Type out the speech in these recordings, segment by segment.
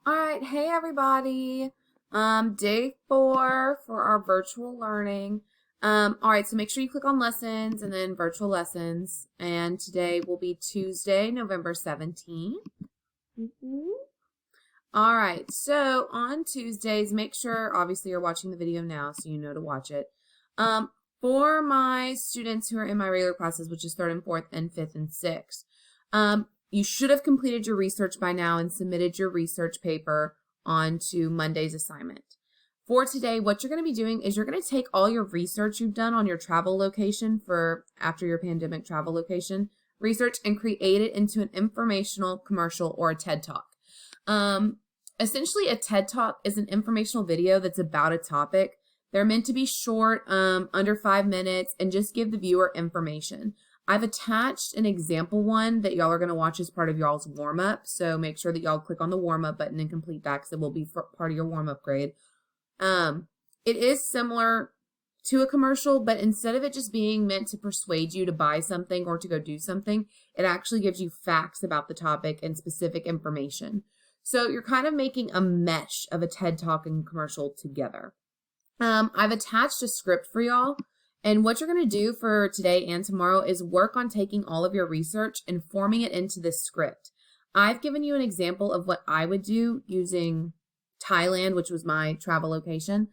All right, hey everybody. Day 4 for our virtual learning. All right, so make sure you click on lessons and then virtual lessons. And today will be Tuesday, November 17th. All right, so on Tuesdays, make sure obviously you're watching the video now so you know to watch it. For my students who are in my regular classes, which is 3rd and 4th and 5th and 6th, you should have completed your research by now and submitted your research paper onto Monday's assignment. For today, what you're going to be doing is you're going to take all your research you've done on your travel location for after your pandemic travel location research and create it into an informational, commercial, or a TED Talk. Essentially, a TED Talk is an informational video that's about a topic. They're meant to be short, under 5 minutes, and just give the viewer information. I've attached an example one that y'all are going to watch as part of y'all's warm-up, so make sure that y'all click on the warm-up button and complete that because it will be part of your warm-up grade. It is similar to a commercial, but instead of it just being meant to persuade you to buy something or to go do something, it actually gives you facts about the topic and specific information. So you're kind of making a mesh of a TED Talk and commercial together. I've attached a script for y'all. And what you're going to do for today and tomorrow is work on taking all of your research and forming it into this script. I've given you an example of what I would do using Thailand, which was my travel location.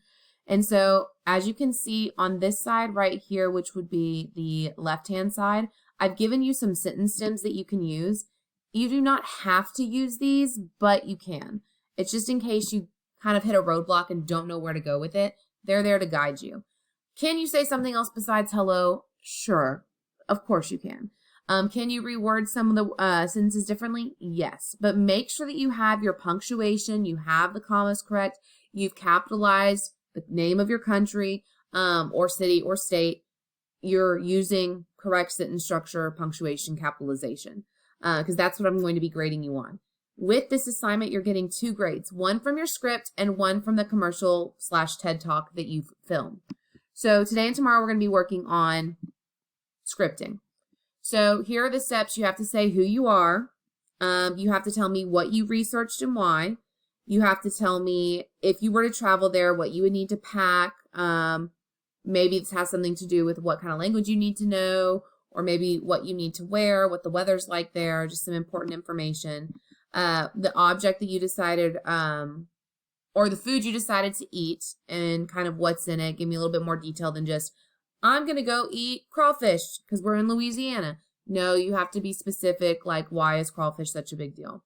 And so as you can see on this side right here, which would be the left-hand side, I've given you some sentence stems that you can use. You do not have to use these, but you can. It's just in case you kind of hit a roadblock and don't know where to go with it. They're there to guide you. Can you say something else besides hello? Sure, of course you can. Can you reword some of the sentences differently? Yes, but make sure that you have your punctuation, you have the commas correct, you've capitalized the name of your country or city or state. You're using correct sentence structure, punctuation, capitalization, because that's what I'm going to be grading you on. With this assignment, you're getting 2 grades, one from your script and one from the commercial/TED Talk that you've filmed. So today and tomorrow, we're going to be working on scripting. So here are the steps. You have to say who you are. You have to tell me what you researched and why. You have to tell me if you were to travel there, what you would need to pack. Maybe this has something to do with what kind of language you need to know, or maybe what you need to wear, what the weather's like there, just some important information. The object that you decided, or the food you decided to eat and kind of what's in it. Give me a little bit more detail than just, I'm going to go eat crawfish because we're in Louisiana. No, you have to be specific, like why is crawfish such a big deal?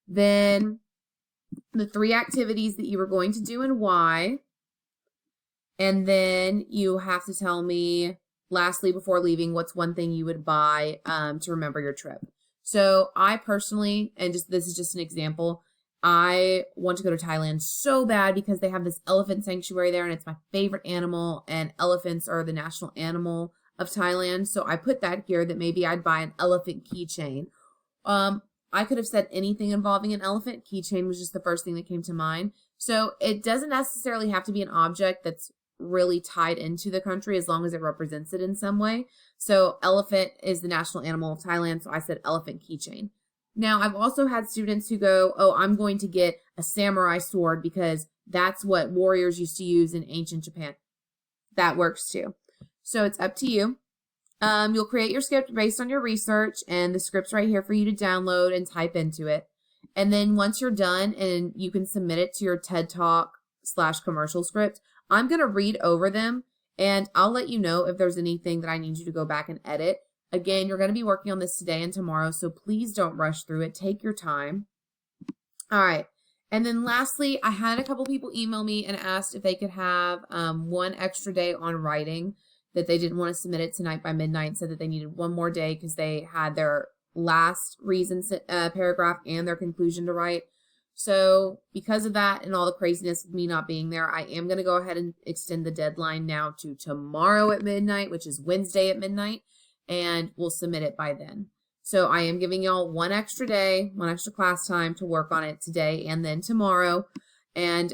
Then the 3 activities that you were going to do and why. And then you have to tell me, lastly, before leaving, what's one thing you would buy to remember your trip. So I personally, and this is just an example, I want to go to Thailand so bad because they have this elephant sanctuary there and it's my favorite animal, and elephants are the national animal of Thailand. So I put that here that maybe I'd buy an elephant keychain. I could have said anything involving an elephant. Keychain was just the first thing that came to mind. So it doesn't necessarily have to be an object that's really tied into the country as long as it represents it in some way. So elephant is the national animal of Thailand, so I said elephant keychain. Now, I've also had students who go, oh, I'm going to get a samurai sword because that's what warriors used to use in ancient Japan. That works too. So it's up to you. You'll create your script based on your research, and the script's right here for you to download and type into it. And then once you're done and you can submit it to your TED Talk/commercial script, I'm going to read over them, and I'll let you know if there's anything that I need you to go back and edit. Again, you're going to be working on this today and tomorrow, so please don't rush through it. Take your time. All right. And then lastly, I had a couple people email me and asked if they could have 1 extra day on writing, that they didn't want to submit it tonight by midnight, said that they needed 1 more day because they had their last reason paragraph and their conclusion to write. So because of that and all the craziness of me not being there, I am going to go ahead and extend the deadline now to tomorrow at midnight, which is Wednesday at midnight, and we'll submit it by then. So I am giving y'all 1 extra day, 1 extra class time to work on it today and then tomorrow. And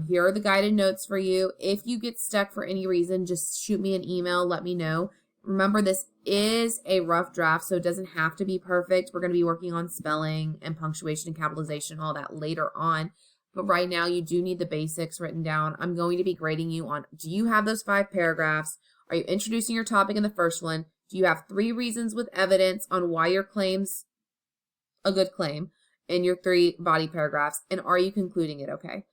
here are the guided notes for you. If you get stuck for any reason, just shoot me an email, let me know. Remember, this is a rough draft, so it doesn't have to be perfect. We're going to be working on spelling and punctuation and capitalization, all that later on. But right now, you do need the basics written down. I'm going to be grading you on, do you have those 5 paragraphs? Are you introducing your topic in the first one? Do you have 3 reasons with evidence on why your claim's a good claim in your 3 body paragraphs? And are you concluding it okay?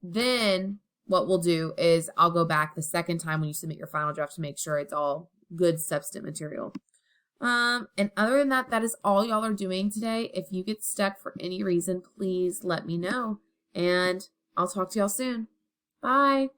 Then what we'll do is I'll go back the second time when you submit your final draft to make sure it's all good substantive material. And other than that, that is all y'all are doing today. If you get stuck for any reason, please let me know. And I'll talk to y'all soon. Bye.